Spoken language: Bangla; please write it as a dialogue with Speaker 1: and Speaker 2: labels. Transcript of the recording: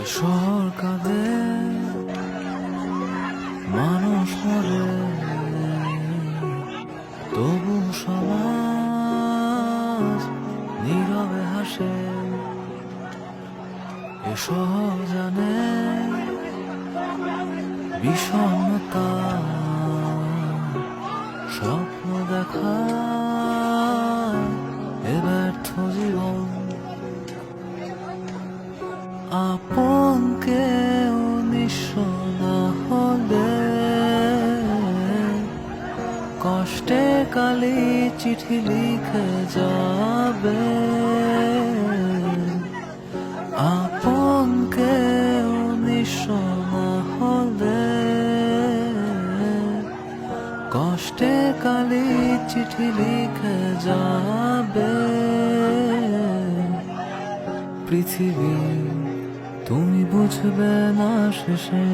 Speaker 1: শহর কাঁদে, মানুষ মরে, তবু সমাজ নীরবে হাসে। এ শহর জানে বিষণ্ণতা, স্বপ্ন দেখা এ ব্যর্থ জীবন। আপন কেউ নিঃস্ব না হলে কষ্টে কালি চিঠি লিখে যাবে। আপন কেউ নিঃস্ব না হলে কষ্টে কালি চিঠি লিখে যাবে। পৃথিবী তুমি বুঝবে না শেষে।